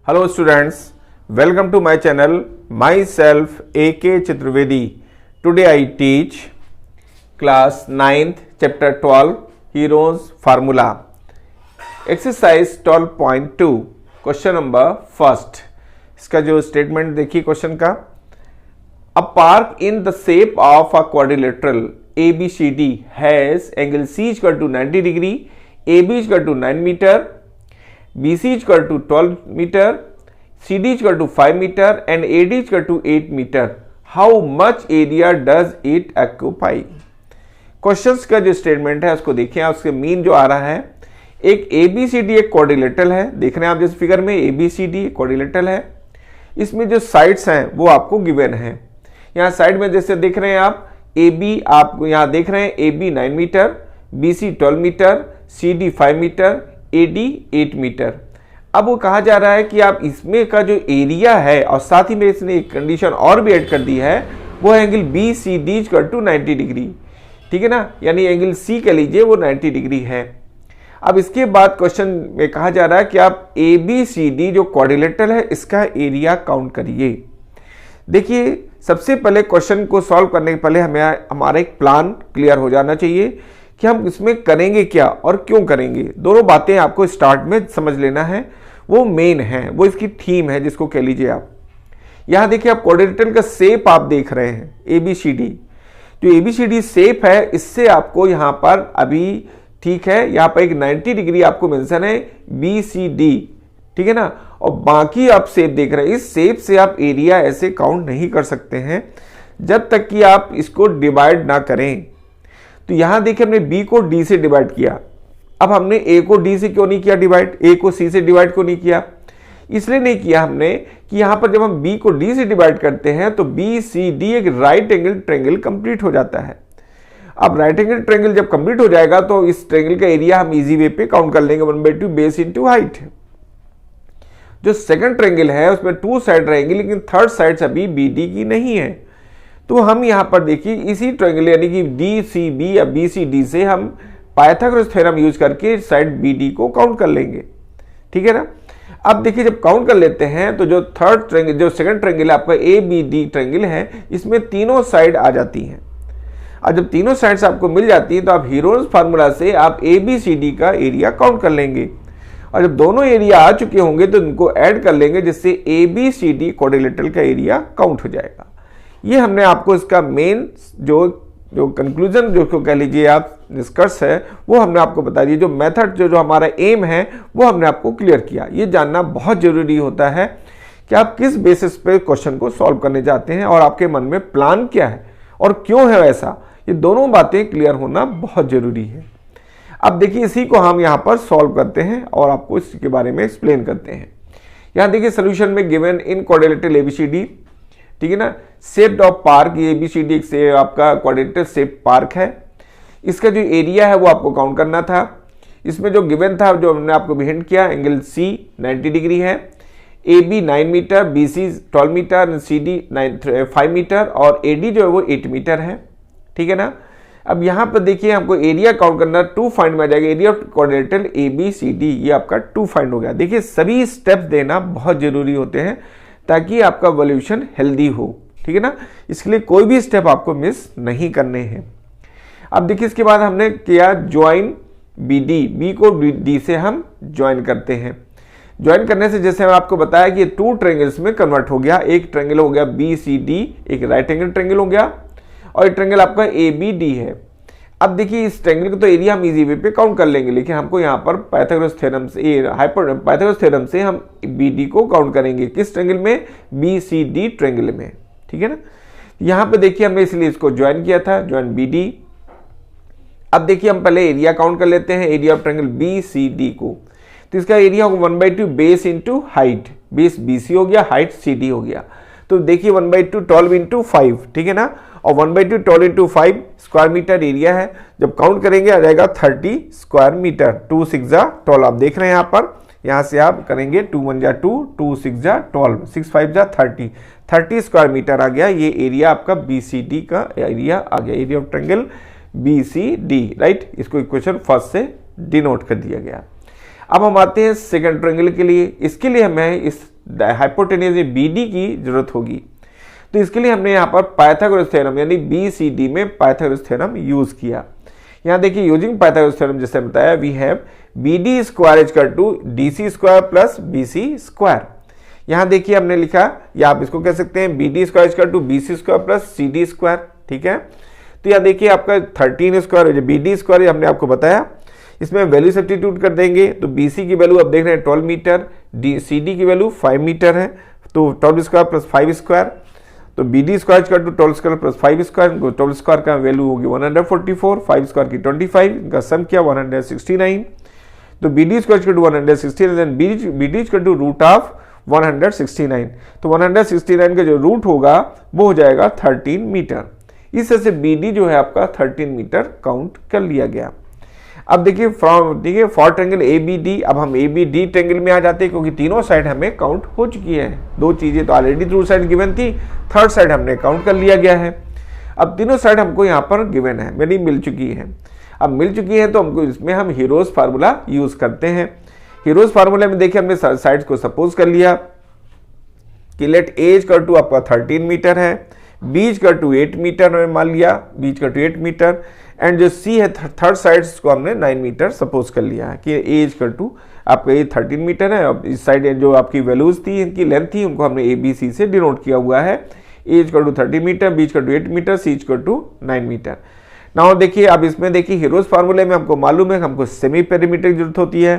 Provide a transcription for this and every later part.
Hello students, welcome to my channel, myself AK Chaturvedi. Today I teach class 9th chapter 12 Heroes Formula. Exercise 12.2 question number first. इसका जो statement देखिए question का, A park in the shape of a quadrilateral ABCD has angle C equal to 90 degree, AB equal to 9 meter, BC equal to 12 meter, CD equal to 5 meter and AD equal to 8 meter. How much area does it occupy? Questions का जो statement है उसको देखिए, उसके mean जो आ रहा है, एक ABCD एक क्वाड्रिलेटरल है, देख रहे हैं आप जिस फिगर में ABCD एक क्वाड्रिलेटरल है, इसमें जो साइड्स हैं वो आपको गिवन है। यहाँ साइड में जैसे देख रहे हैं आप AB, आप यहाँ देख रहे हैं AB 9 metre, BC 12 metre, CD 5 metre, AD 8 metre. अब वो कहा जा रहा है कि आप इसमें का जो एरिया है, और साथ ही में इसने एक कंडीशन और भी ऐड कर दी है, वो है angle BCD equal to 90 degree, ठीक है ना, यानी एंगल C कह लीजिए वो 90 डिग्री है। अब इसके बाद क्वेश्चन में कहा जा रहा है कि आप ABCD जो क्वाड्रिलेटरल है इसका एरिया काउंट करिए। देखिए सबसे पहले क्वेश्चन को सॉल्व करने के पहले हमें हमारा एक प्लान क्लियर हो जाना चाहिए कि हम इसमें करेंगे क्या और क्यों करेंगे। दोनों बातें आपको स्टार्ट में समझ लेना है, वो मेन है, वो इसकी थीम है जिसको कह लीजिए आप। यहाँ देखिए आप क्वाड्रिलेटरल का शेप आप देख रहे हैं ABCD, जो ABCD शेप है इससे आपको यहाँ पर अभी ठीक है, यहाँ पर एक 90 डिग्री आपको मेंशन है BCD, ठीक है ना, और बाकी आप शेप देख रहे हैं, इस शेप से आप एरिया ऐसे काउंट नहीं कर सकते हैं जब तक कि आप इसको डिवाइड ना करें। तो यहां देखिए हमने B को D से डिवाइड किया, अब हमने A को D से क्यों नहीं किया डिवाइड, A को C से डिवाइड क्यों नहीं किया, इसलिए नहीं किया हमने कि यहां पर जब हम B को D से डिवाइड करते हैं तो BCD एक राइट एंगल ट्रायंगल कंप्लीट हो जाता है। अब राइट एंगल ट्रायंगल जब कंप्लीट हो जाएगा तो इस ट्रायंगल का एरिया हम इजी वे पे काउंट कर लेंगे, 1/2 बेस इंटू हाइट। जो सेकंड ट्रायंगल है उसमें 2 साइड रहेंगी, लेकिन थर्ड साइड अभी BD की नहीं है, तो हम यहां पर देखिए इसी ट्रायंगल यानी कि DCB या BCD से हम पाइथागोरस थ्योरम यूज करके साइड BD को काउंट कर लेंगे, ठीक है ना। अब देखिए जब काउंट कर लेते हैं तो जो थर्ड ट्रायंगल, जो सेकंड ट्रायंगल है आपका ABD ट्रायंगल है, इसमें तीनों साइड आ जाती हैं। और जब तीनों साइड्स आपको मिल जाती हैं तो आप हीरोज फार्मूला से आप ABCD का एरिया काउंट कर लेंगे, और जब दोनों एरिया आ चुके होंगे तो इनको ऐड कर लेंगे, जिससे ABCD क्वाड्रिलेटरल का एरिया काउंट हो जाएगा। ये हमने आपको इसका मेन जो कंक्लूजन जो कह लीजिए आप निष्कर्ष है वो हमने आपको बता दिया। जो मेथड जो हमारा एम है वो हमने आपको क्लियर किया। ये जानना बहुत जरूरी होता है कि आप किस बेसिस पे क्वेश्चन को सॉल्व करने जाते हैं और आपके मन में प्लान क्या है और क्यों है वैसा, ये दोनों बातें क्लियर होना बहुत जरूरी है। अब देखिए इसी को हम यहाँ पर सॉल्व करते हैं और आपको इसके बारे में एक्सप्लेन करते हैं। यहाँ देखिए सोल्यूशन में गिवन इन क्वाड्रिलेटरल ABCD, ठीक है ना, शेप्ड ऑफ पार्क, ये ABCD एक से आपका क्वाड्रिलेटरल शेप पार्क है, इसका जो एरिया है वो आपको काउंट करना था। इसमें जो गिवन था जो हमने आपको भी हिंट किया, एंगल C 90 डिग्री है, AB 9 metre, BC 12 metre, CD 5 metre और AD जो है वो 8 मीटर है, ठीक है ना। अब यहां पर देखिए हमको एरिया काउंट करना 2 फाइंड में आ जाएगा, एरिया ऑफ क्वाड्रिलेटरल ABCD, ये आपका 2 फाइंड हो गया। देखिए सभी स्टेप्स देना बहुत जरूरी होते हैं ताकि आपका वैल्यूएशन हेल्दी हो, ठीक है ना, इसके लिए कोई भी स्टेप आपको मिस नहीं करने हैं। अब देखिए इसके बाद हमने किया ज्वाइन BD, B को D से हम ज्वाइन करते हैं। ज्वाइन करने से जैसे आपको बताया कि 2 ट्रायंगल्स में कन्वर्ट हो गया, एक ट्रायंगल हो गया BCD, एक राइट एंगल ट्रायंगल हो गया, और एक ट्रायंगल आपका ABD है। अब देखिए इस ट्रायंगल को तो एरिया हम इजी वे पे काउंट कर लेंगे, लेकिन हमको यहाँ पर पाइथागोरस थ्योरम से पाइथागोरस थ्योरम से हम BD को काउंट करेंगे, किस ट्रायंगल में, BCD ट्रायंगल में, ठीक है ना। यहाँ पे देखिए हमने इसलिए इसको ज्वाइन किया था, ज्वाइन BD। अब देखिए हम पहले एरिया काउंट कर लेते हैं, एरिया ऑफ ट्रायंगल BCD को, तो इसका एरिया होगा 1/2 base into height, base BC हो गया, हाइट CD हो गया, तो देखिए 1/2 12 इंटू 5, ठीक है ना, और 1/2 12 इंटू 5 स्क्वायर मीटर एरिया है। जब काउंट करेंगे आ जाएगा 30 स्क्वायर मीटर, 2 6 जा 12, आप देख रहे हैं यहाँ पर, यहाँ से आप करेंगे 2 1 जा 2, 2 6 जा 12, 6 5 जा 30 स्क्वायर मीटर आ गया। ये एरिया आपका BCD का एरिया आ गया, area of triangle BCD, right. इसको इक्वेशन फर्स्ट से डिनोट कर दिया गया। अब हम आते हैं सेकंड ट्रायंगल के लिए। इसके लिए हमें इस हाइपोटेन्यूज BD की जरूरत होगी, तो इसके लिए हमने यहाँ पर पाइथागोरस थ्योरम यानी BCD में पाइथागोरस थ्योरम यूज किया। यहाँ देखिए यूजिंग पाइथागोरस थ्योरम जैसे बताया we have BD square equal to DC square plus BC square. यहाँ देखिए हमने लिखा, या आप इसको कह सकते हैं BD square equal to BC square plus CD square, ठीक है। तो यहाँ देखिए आपका 13 स्क्वायर जो BD स्क्वायर हमने आपको बताया, इसमें वैल्यू सब्स्टिट्यूट कर देंगे तो BC की वैल्यू अब देख रहे हैं 12 मीटर, CD की वैल्यू 5 मीटर है, तो 12 स्क्वायर प्लस 5 स्क्वायर, तो BD square equal to 12 square plus 5 square, 12 square का वैल्यू होगी 144, 5 स्क्वायर की 25, इनका सम किया 169, तो BD square equal to 169 then BD equal to root of 169, तो 169 का जो रूट होगा वो हो जाएगा 13 मीटर। इस तरह से BD जो है आपका 13 मीटर काउंट कर लिया गया। अब देखिए फॉर ट्रायंगल ABD, अब हम ABD ट्रायंगल में आ जाते हैं क्योंकि तीनों साइड हमें काउंट हो चुकी है। दो चीजें तो ऑलरेडी दूसरी साइड गिवन थी, थर्ड साइड हमने काउंट कर लिया गया है। अब तीनों साइड हमको यहाँ पर गिवन है, मेरी मिल चुकी है। अब मिल चुकी है तो हमको इसमें हम हीरोज फार्मूला यूज करते हैं। हीरोज फार्मूला में देखिए हमने साइड्स को सपोज कर लिया कि लेट A इक्वल टू आपका 13 मीटर है, B इक्वल टू 8 मीटर मान लिया, B equal to 8 metre, and जो C है थर्ड साइड्स को हमने 9 मीटर सपोज कर लिया है कि A इक्वल टू आपका ये 13 मीटर है। अब इस साइड जो आपकी वैल्यूज थी, इनकी लेंथ थी, उनको हमने ABC से डिनोट किया हुआ है। A equal to 30 metre, B equal to 8 metre, C equal to 9 metre. Now देखिए अब इसमें देखिए हीरोज फार्मूले में हमको मालूम है हमको सेमी पेरीमीटर की जरूरत होती है,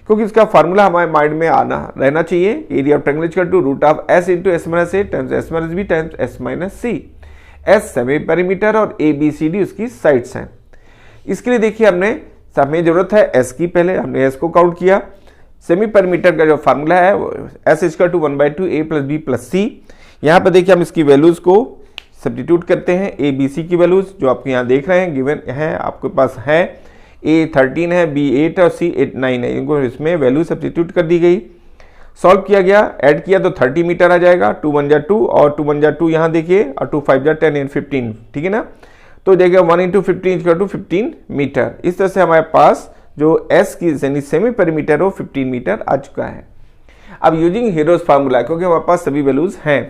क्योंकि इसका फार्मूला हमारे माइंड में आना रहना चाहिए। Area of triangle equal to root of S into S minus A times S minus B times S minus C। S semi perimeter और ABCD उसकी साइड्स हैं। इसके लिए देखिए हमें जरूरत है S की, पहले हमने S को काउंट किया। सेमी पेरीमीटर का जो फार्मूला है वो S equal to 1/2 A plus B plus C। यहाँ पर देखिए हम इसकी वैल्यूज को सब्स्टिट्यूट करते हैं। ABC की वैल्यूज जो आपके यहाँ देख रहे हैं गिवन है, आपके पास है A 13 है, B 8 और C 9 है, इनको इसमें वैल्यू सब्स्टिट्यूट कर दी गई। सॉल्व किया गया, ऐड किया तो 30 मीटर आ जाएगा, 2 1 जा 2 और 2 1 जा 2 यहाँ देखिए, और 2 5 जा 10 एंड 15, ठीक है ना। तो देखिए 1 इंटू 15 इक्वल टू 15 मीटर। इस तरह से हमारे पास जो S की सेमी पेरीमीटर हो 15 मीटर आ चुका है। अब यूजिंग हीरोज फार्मूला, क्योंकि हमारे पास सभी वैल्यूज हैं,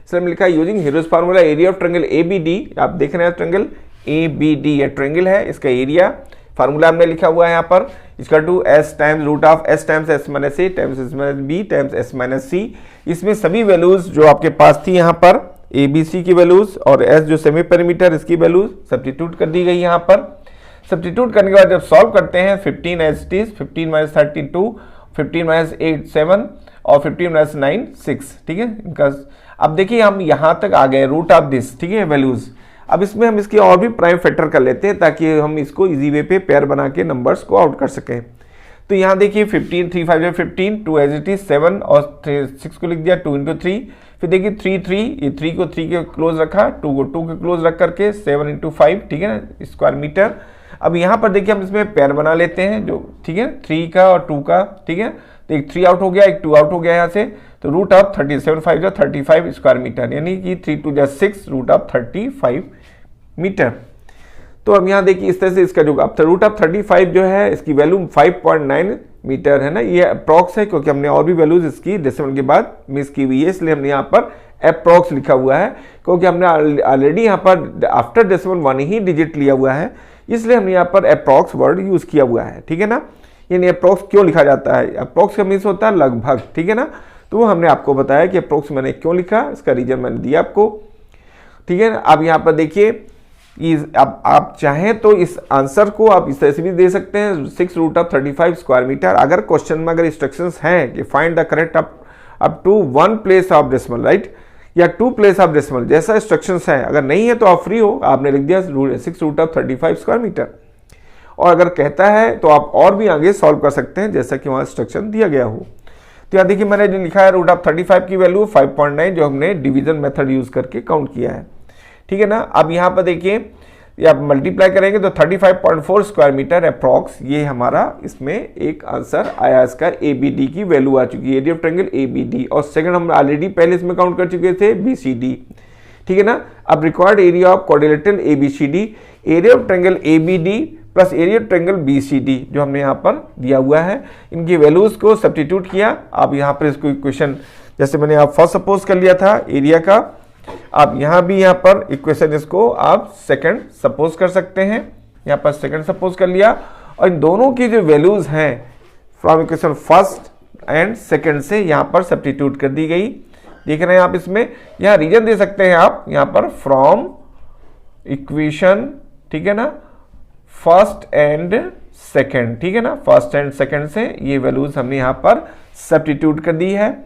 इसलिए हमने लिखा है using heroes formula area of triangle ABD। आप देख रहे हैं ट्रायंगल ABD, ये ट्रायंगल है, इसका एरिया फार्मूला हमने लिखा हुआ है यहाँ पर equal to S times root of S times S minus A times S minus B times S minus C। इसमें सभी वैल्यूज जो आपके पास थी यहाँ पर ABC की वैल्यूज और S जो सेमी पेरीमीटर इसकी वैल्यूज सब्स्टिट्यूट कर दी गई यहाँ पर। सब्स्टिट्यूट करने के बाद जब सॉल्व करते हैं 15 as it is, 15 minus 32, 15 minus 8 7 और 15 माइनस 9 6, ठीक है इनका। अब देखिए हम यहाँ तक आ गए रूट ऑफ दिस, ठीक है वैल्यूज। अब इसमें हम इसके और भी प्राइम फैक्टर कर लेते हैं ताकि हम इसको इजी वे पे पेयर बना के नंबर्स को आउट कर सकें। तो यहाँ देखिए 15 3 5 15, 2 एज इट इज 7 और 6 को लिख दिया 2 इंटू 3, फिर देखिए 3 3, ये 3 को 3 के क्लोज रखा, 2 को 2 के क्लोज रख करके 7 इंटू 5, ठीक है ना स्क्वायर मीटर। अब यहाँ पर देखिए हम इसमें पेयर बना लेते हैं जो, ठीक है 3 का और 2 का, ठीक है। तो एक 3 आउट हो गया, एक 2 आउट हो गया यहाँ से, तो रूट ऑफ 37 5 जा 35 स्क्वायर मीटर, यानी कि 3 2 जा 6 रूट ऑफ 35 मीटर। तो अब यहाँ देखिए इस तरह से इसका जो अब रूट ऑफ 35 जो है इसकी वैल्यू 5.9 मीटर है ना, ये अप्रॉक्स है क्योंकि हमने और भी वैल्यूज इसकी डेसिमल के बाद मिस की हुई है, इसलिए हमने यहाँ पर अप्रॉक्स लिखा हुआ है क्योंकि हमने ऑलरेडी यहाँ पर आफ्टर डेसिमल 1 ही डिजिट लिया हुआ है, इसलिए हमने यहाँ पर अप्रॉक्स वर्ड यूज किया हुआ है, ठीक है ना। यानी अप्रॉक्स क्यों लिखा जाता है, अप्रॉक्स का मीन्स होता है लगभग, ठीक है ना। तो वो हमने आपको बताया कि अप्रॉक्स मैंने क्यों लिखा, इसका रीजन मैंने दिया आपको, ठीक है ना। अब यहाँ पर देखिए अब आप चाहें तो इस आंसर को आप इस तरह से भी दे सकते हैं 6 रूट ऑफ 35 स्क्वायर मीटर। अगर क्वेश्चन में अगर इंस्ट्रक्शंस हैं कि find the correct up to 1 place of decimal, right, या 2 प्लेस ऑफ डेसिमल, जैसा इंस्ट्रक्शंस है, अगर नहीं है तो आप फ्री हो, आपने लिख दिया 6 रूट ऑफ 35 स्क्वायर मीटर। और अगर कहता है तो आप और भी आगे सॉल्व कर सकते हैं जैसा कि वहाँ इंस्ट्रक्शन दिया गया हो। तो यहाँ देखिए मैंने जो लिखा है रूट ऑफ 35 की वैल्यू 5.9 जो हमने डिवीजन मेथड यूज करके काउंट किया है, ठीक है ना। अब यहाँ पर देखिए आप मल्टीप्लाई करेंगे तो 35.4 स्क्वायर मीटर अप्रॉक्स, ये हमारा इसमें एक आंसर आया, इसका ABD की वैल्यू आ चुकी है, एरिया ऑफ ट्रायंगल ABD। और सेकंड हम ऑलरेडी पहले इसमें काउंट कर चुके थे BCD, ठीक है ना। अब required area of quadrilateral ABCD, area of triangle ABD plus area triangle BCD जो हमने यहाँ पर दिया हुआ है, इनकी वैल्यूज को सब्स्टिट्यूट किया। आप यहाँ पर इसको इक्वेशन जैसे मैंने आप फर्स्ट सपोज कर लिया था एरिया का, आप यहाँ भी यहाँ पर इक्वेशन इसको आप सेकंड सपोज कर सकते हैं, यहाँ पर सेकंड सपोज कर लिया और इन दोनों की जो वैल्यूज हैं from equation first and second से यहाँ पर सब्स्टिट्यूट कर दी गई। देख रहे हैं आप, इसमें यहाँ रीजन दे सकते हैं आप यहाँ पर फ्रॉम इक्वेशन, ठीक है ना, फर्स्ट एंड सेकंड, ठीक है ना, फर्स्ट एंड सेकंड से ये वैल्यूज हमने यहाँ पर सब्स्टिट्यूट कर दी है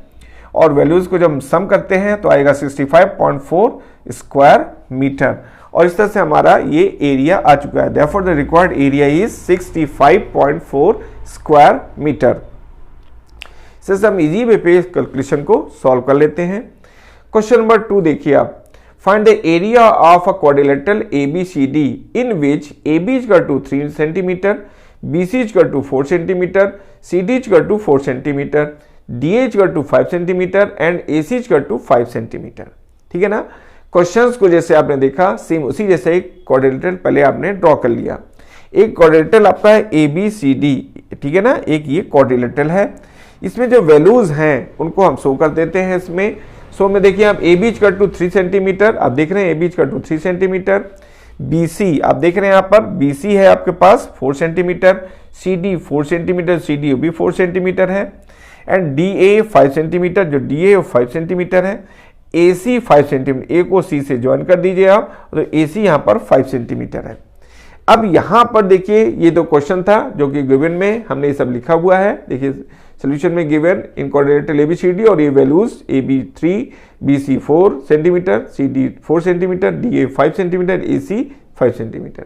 और वैल्यूज को जब हम सम करते हैं तो आएगा 65.4 स्क्वायर मीटर और इस तरह से हमारा ये एरिया आ चुका है। Therefore the required area is 65.4 square metre. इससे हम इजी वे पे कैलकुलेशन को सॉल्व कर लेते हैं। क्वेश्चन नंबर 2 देखिए आप, find the area of a quadrilateral ABCD in which AB is equal to 3 cm, BC is equal to 4 cm, CD is equal to 4 cm, DA is equal to 5 cm and AC is equal to 5 cm। ठीक है ना। Questions को जैसे आपने देखा same उसी जैसे एक क्वाड्रिलेटरल पहले आपने ड्रॉ कर लिया। एक क्वाड्रिलेटरल आपका है ABCD, ठीक है ना, एक ये क्वाड्रिलेटरल है। इसमें जो वैल्यूज हैं उनको हम शो कर देते हैं इसमें। सो में देखिए आप AB is equal to 3 cm, आप देख रहे हैं AB is equal to 3 cm, BC आप देख रहे हैं यहाँ पर BC है आपके पास 4 cm, CD 4 cm, CD भी 4 cm है एंड DA 5 cm, जो DA 5 cm है, AC 5 cm, A को C से ज्वाइन कर दीजिए आप, तो AC यहाँ पर 5 cm है। अब यहाँ पर देखिए ये तो क्वेश्चन था जो कि गिवन में हमने ये सब लिखा हुआ है। देखिए सोल्यूशन में गिवन इन क्वाड्रिलेटरल ABCD और ये values AB 3, BC 4 cm, CD 4 cm, DA 5 cm, AC 5 cm,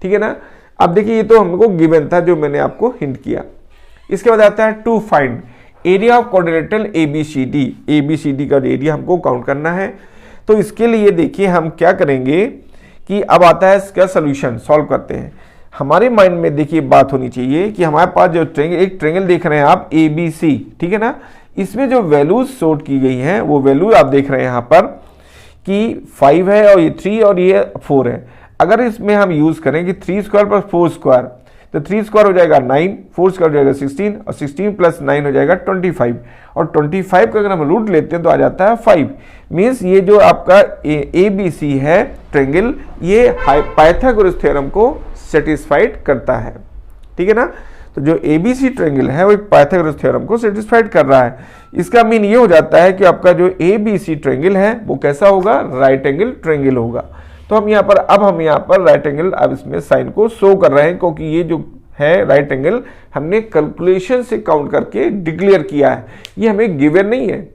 ठीक है ना। अब देखिए ये तो हमको गिवन था जो मैंने आपको हिंट किया। इसके बाद आता है to find area of quadrilateral ABCD। ABCD का एरिया हमको काउंट करना है। तो इसके लिए देखिए हम क्या करेंगे कि अब आता है इसका सोल्यूशन, सॉल्व करते हैं। हमारे माइंड में देखिए बात होनी चाहिए कि हमारे पास जो एक ट्रायंगल देख रहे हैं आप ABC, ठीक है ना, इसमें जो वैल्यूज शोट की गई हैं वो वैल्यू आप देख रहे हैं यहाँ पर कि 5 है और ये 3 और ये 4 है। अगर इसमें हम यूज करें कि 3 स्क्वायर प्लस 4 स्क्वायर, तो 3 स्क्वायर हो जाएगा 9, 4 स्क्वायर हो जाएगा 16 और 16 प्लस 9 हो जाएगा 25 और 25 का अगर हम रूट लेते हैं तो आ जाता है 5। मीन्स ये जो आपका ABC है ट्रायंगल, ये पाइथागोरस थ्योरम को सेटिस्फाइड करता है, ठीक है ना। तो जो ABC ट्रायंगल है वो पाइथागोरस थ्योरम को सेटिस्फाइड कर रहा है। इसका मीन ये हो जाता है कि आपका जो ABC ट्रायंगल है वो कैसा होगा, राइट एंगल ट्रायंगल होगा। तो हम यहाँ पर हम यहाँ पर राइट एंगल अब इसमें साइन को शो कर रहे हैं क्योंकि ये जो है राइट एंगल हमने कैलकुलेशन से काउंट करके डिक्लेयर किया है, ये हमें गिवन नहीं है,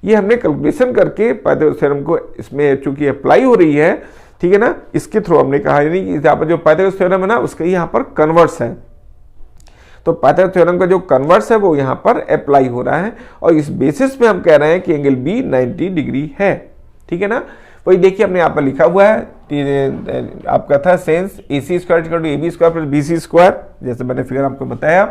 ये हमने कैलकुलेशन करके पाइथागोरस थ्योरम को इसमें चूंकि अप्लाई हो रही है, ठीक है ना, इसके थ्रू हमने कहा। यानी यहाँ पर जो पाइथागोरस थ्योरम है ना उसका यहाँ पर कन्वर्स है, तो पाइथागोरस थ्योरम का जो कन्वर्स है वो यहाँ पर अप्लाई हो रहा है और इस बेसिस पे हम कह रहे हैं कि एंगल B 90 डिग्री है, ठीक है ना। वही देखिए हमने यहाँ पर लिखा हुआ है आपका था since AC square equal to AB square plus BC square, जैसे मैंने फिगर आपको बताया।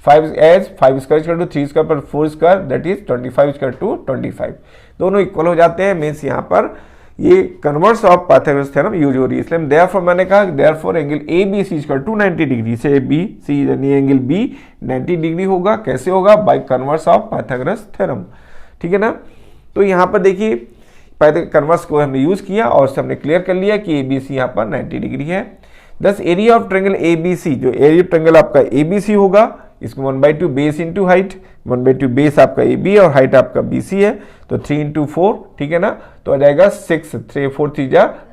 5 square equal to 3 square plus 4 square that is 25 equal to 25, दोनों इक्वल हो जाते हैं। मीन्स यहाँ पर ये converse of Pythagoras theorem use हो रही है, इसलिए देयरफॉर मैंने कहा therefore angle ABC equal to 90 degree से ABC यानी एंगल B 90 डिग्री होगा। कैसे होगा, by converse of Pythagoras theorem, ठीक है ना। तो यहाँ पर देखिए कन्वर्स को हमने यूज किया और उससे हमने क्लियर कर लिया कि ABC यहाँ पर 90 डिग्री है। दस एरिया ऑफ ट्रायंगल ABC, जो एरिया ट्रायंगल आपका ABC होगा, इसको 1/2 बेस इंटू हाइट, 1/2 बेस आपका AB और हाइट आपका BC है, तो 3 इंटू 4, ठीक है ना, तो आ जाएगा 6, 3 4 3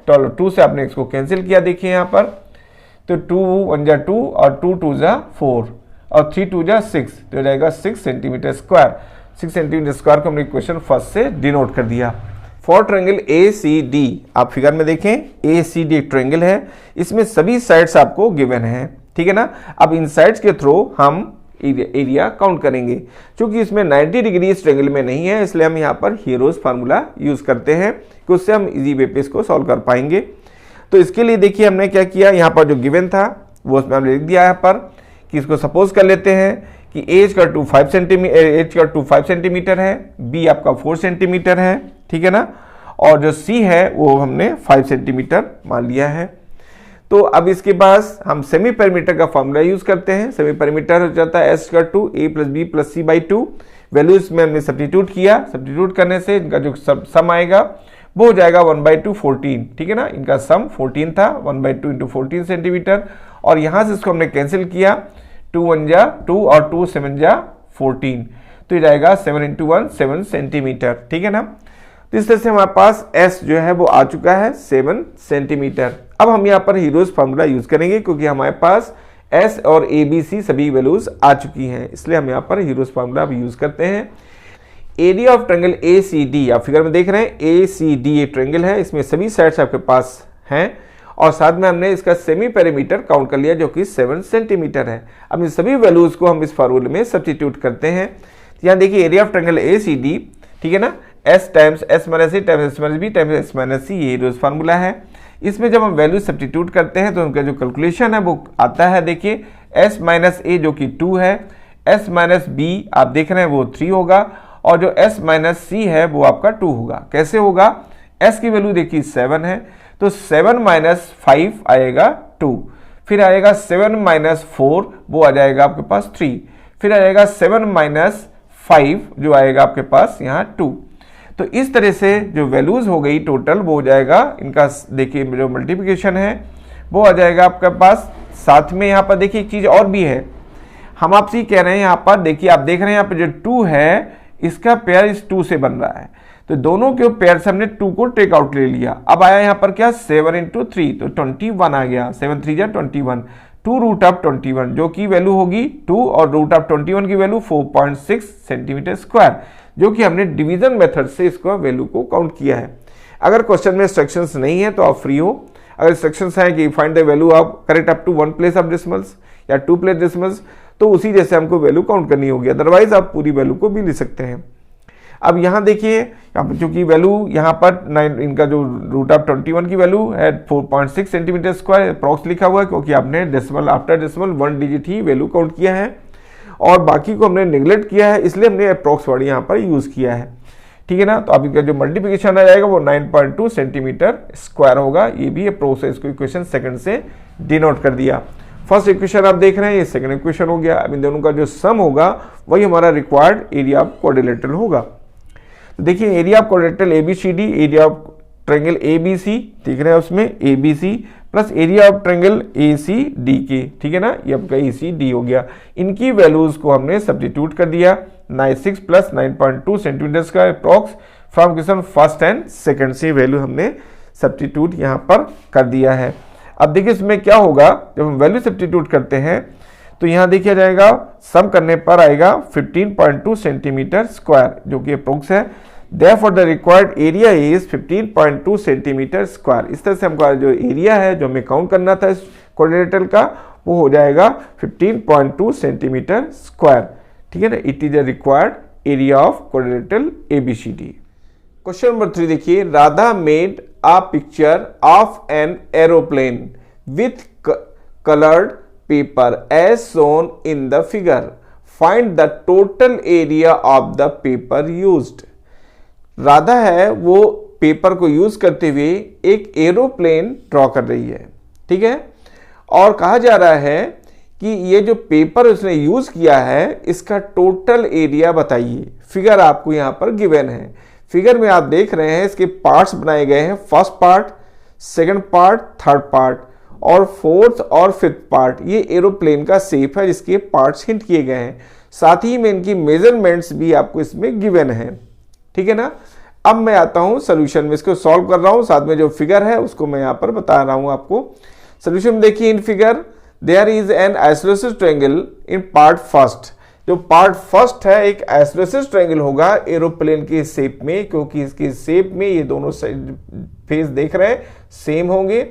12, 2 से आपने इसको कैंसिल किया देखिए यहाँ पर, तो 2 1 जा 2 और 2 2 जा 4 और 3 2 जा 6, तो आ जाएगा 6 सेंटीमीटर स्क्वायर। 6 सेंटीमीटर स्क्वायर को हमने इक्वेशन फर्स्ट से डिनोट कर दिया। फॉर ट्रायंगल ACD, आप फिगर में देखें ACD एक ट्रायंगल है, इसमें सभी साइड्स आपको गिवन है, ठीक है ना। अब इन साइड्स के थ्रू हम एरिया काउंट करेंगे। क्योंकि इसमें 90 डिग्री इस ट्रायंगल में नहीं है, इसलिए हम यहाँ पर हीरोज फार्मूला यूज करते हैं कि उससे हम इजी वे पे इसको सॉल्व कर पाएंगे। तो इसके लिए देखिए हमने क्या किया, यहाँ पर जो गिवन था वो उसमें हमने लिख दिया यहाँ पर कि इसको सपोज कर लेते हैं कि A का 5 सेंटीमीटर है, B आपका 4 सेंटीमीटर है, ठीक है ना, और जो C है वो हमने 5 सेंटीमीटर मान लिया है। तो अब इसके पास हम सेमी पैरामीटर का फॉर्मूला यूज करते हैं। सेमी पैरामीटर हो जाता है s का 2 a plus B plus C by 2। Values में हमने सब्स्टिट्यूट किया, सब्स्टिट्यूट करने से इनका जो सम आएगा वो हो जाएगा 1/2 14, ठीक है ना। इनका सम 14 था, 1/2 इंटू 14 सेंटीमीटर, और यहाँ से इसको हमने कैंसिल किया, 2 1 जा 2 और 2 7 जा 14, तो ये जाएगा 7 इंटू 1 7 सेंटीमीटर, ठीक है ना। तो इस तरह से हमारे पास s जो है वो आ चुका है 7 सेंटीमीटर। अब हम यहाँ पर हीरोज फार्मूला यूज करेंगे क्योंकि हमारे पास s और a b c सभी वैल्यूज आ चुकी हैं, इसलिए हम यहाँ पर हीरोज फार्मूला भी यूज करते हैं। एरिया ऑफ ट्रायंगल ACD, आप फिगर में देख रहे हैं ACD ये ट्रायंगल है, इसमें सभी साइड्स आपके पास हैं और साथ में हमने इसका सेमी पेरीमीटर काउंट कर लिया जो कि 7 सेंटीमीटर है। अब इन सभी वैल्यूज को हम इस फार्मूले में सब्स्टिट्यूट करते हैं। यहाँ देखिए एरिया ऑफ ट्रायंगल ACD, ठीक है ना, s times s minus a times s minus b times s minus c, ये रोज फार्मूला है। इसमें जब हम वैल्यू सब्स्टिट्यूट करते हैं तो उनका जो कैलकुलेशन है वो आता है, देखिए s माइनस a जो कि 2 है, s माइनस b आप देख रहे हैं वो 3 होगा, और जो s माइनस c है वो आपका 2 होगा। कैसे होगा, s की वैल्यू देखिए 7 है, तो 7 माइनस 5 आएगा 2, फिर आएगा 7 माइनस 4 वो आ जाएगा आपके पास 3, फिर आएगा 7 माइनस 5 जो आएगा आपके पास यहाँ 2। तो इस तरह से जो वैल्यूज हो गई टोटल वो हो जाएगा, इनका देखिए जो मल्टीप्लिकेशन है वो आ जाएगा आपके पास। साथ में यहाँ पर देखिए एक चीज और भी है, हम आपसे कह रहे हैं यहाँ पर देखिए, आप देख रहे हैं यहाँ पर जो 2 है इसका पेयर इस 2 से बन रहा है, तो दोनों के पेयर से हमने 2 को टेक आउट ले लिया। अब आया यहाँ पर क्या 7 इंटू 3, तो 21 आ गया, 7 3 जा 21, 2 रूट ऑफ 21 जो की वैल्यू होगी 2 और रूट ऑफ 21 की वैल्यू 4.6 सेंटीमीटर स्क्वायर, जो कि हमने डिवीजन मेथड से इसको वैल्यू को काउंट किया है। अगर क्वेश्चन में इंस्ट्रक्शंस नहीं है तो आप फ्री हो, अगर इंस्ट्रक्शंस हैं कि find the value of correct up to 1 place of decimals या 2 प्लेस डेसिमल्स, तो उसी जैसे हमको वैल्यू काउंट करनी होगी, अदरवाइज आप पूरी वैल्यू को भी ले सकते हैं। अब यहाँ देखिए चूंकि वैल्यू यहाँ पर 9, इनका जो रूट ऑफ 21 की वैल्यू है 4.6 सेंटीमीटर स्क्वायर अप्रॉक्स लिखा हुआ है, क्योंकि आपने डेसिमल आफ्टर डेसिमल 1 डिजिट ही वैल्यू काउंट किया है और बाकी को हमने नेग्लेक्ट किया है, इसलिए हमने अप्रॉक्स वर्ड यहाँ पर यूज किया है, ठीक है ना। तो आपका जो मल्टीप्लिकेशन आ जाएगा वो 9.2 सेंटीमीटर स्क्वायर होगा, ये भी अप्रोक्स है, इसको इक्वेशन सेकंड से डिनोट कर दिया। फर्स्ट इक्वेशन आप देख रहे हैं, ये सेकंड इक्वेशन हो गया। अब इन दोनों का जो सम होगा वही हमारा रिक्वायर्ड एरिया ऑफ क्वाड्रिलेटरल होगा। तो देखिए area of quadrilateral ABCD, area of triangle ABC देख रहे हैं उसमें ABC plus area of triangle ACDK, ठीक है ना, ये आपका ACD हो गया। इनकी वैल्यूज को हमने सब्स्टिट्यूट कर दिया, 96 प्लस 9.2 सेंटीमीटर का approx from question first and second से वैल्यू हमने सब्स्टिट्यूट यहाँ पर कर दिया है। अब देखिए इसमें क्या होगा, जब हम वैल्यू सब्स्टिट्यूट करते हैं तो यहाँ देखिए जाएगा सम करने पर आएगा 15.2 सेंटीमीटर स्क्वायर जो कि अप्रोक्स है। Therefore the required area is 15.2 centimetre square. इस तरह से हमका जो एरिया है जो हमें काउंट करना था इस क्वाड्रिलेटरल का वो हो जाएगा 15.2 सेंटीमीटर स्क्वायर, ठीक है ना। It is a required area of quadrilateral ABCD। Question number 3 देखिए, Radha made a picture of an aeroplane with colored paper as shown in the figure. Find the total area of the paper used. Radha है वो paper को use करते हुए एक aeroplane draw कर रही है, ठीक है, और कहा जा रहा है कि ये जो पेपर उसने यूज किया है इसका टोटल एरिया बताइए। फिगर आपको यहां पर गिवन है, फिगर में आप देख रहे हैं इसके पार्ट्स बनाए गए हैं, first part, second part, third part और फोर्थ और फिफ्थ पार्ट। ये एरोप्लेन का शेप है जिसके पार्ट्स हिंट किए गए हैं, साथ ही में इनकी मेजरमेंट्स भी आपको इसमें गिवन है, ठीक है ना। अब मैं आता हूं सोल्यूशन में, इसको सॉल्व कर रहा हूं, साथ में जो फिगर है उसको मैं यहां पर बता रहा हूं आपको। सोल्यूशन में देखिए in figure there is an isosceles triangle in part first. जो पार्ट फर्स्ट है एक आइसोसेलेस ट्रायंगल होगा एरोप्लेन के शेप में, क्योंकि इसके शेप में ये दोनों फेस देख रहे हैं सेम होंगे।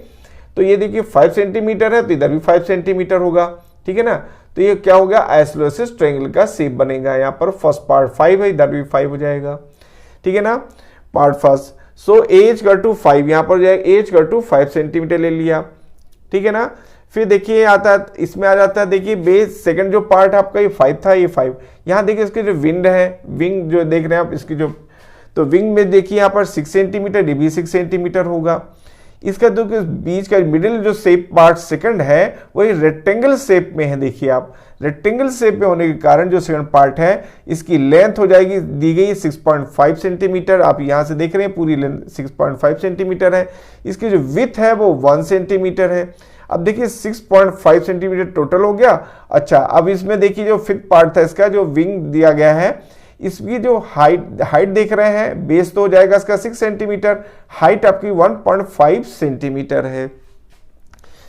तो ये देखिए 5 सेंटीमीटर है तो इधर भी 5 सेंटीमीटर होगा, ठीक है ना। तो ये क्या हो गया, आइसोसेलेस ट्रायंगल का शेप बनेगा। यहाँ पर फर्स्ट पार्ट 5 है, इधर भी 5 हो जाएगा, ठीक है ना, पार्ट फर्स्ट। सो एज कर टू 5 यहाँ पर जाएगा, एज कर टू 5 सेंटीमीटर ले लिया, ठीक है ना। फिर देखिए आता है इसमें आ जाता है, देखिए बेस सेकंड जो पार्ट आपका ये 5 था, ये 5। यहाँ देखिए इसके जो विंड है, विंग जो देख रहे हैं आप इसकी जो, तो विंग में देखिए यहाँ पर 6 सेंटीमीटर, ये भी 6 सेंटीमीटर होगा। इसका जो बीच का मिडिल जो शेप पार्ट सेकंड है वही रेक्टेंगल शेप में है। देखिए आप, रेक्टेंगल शेप में होने के कारण जो सेकंड पार्ट है इसकी लेंथ हो जाएगी, दी गई 6.5 सेंटीमीटर। आप यहाँ से देख रहे हैं पूरी लेंथ 6.5 सेंटीमीटर है। इसकी जो विड्थ है वो 1 सेंटीमीटर है। अब देखिए 6.5 सेंटीमीटर टोटल हो गया। अच्छा, अब इसमें देखिए जो फिफ्थ पार्ट था इसका जो विंग दिया गया है, इसकी जो हाइट देख रहे हैं, बेस तो हो जाएगा इसका 6 सेंटीमीटर, हाइट आपकी 1.5 सेंटीमीटर है।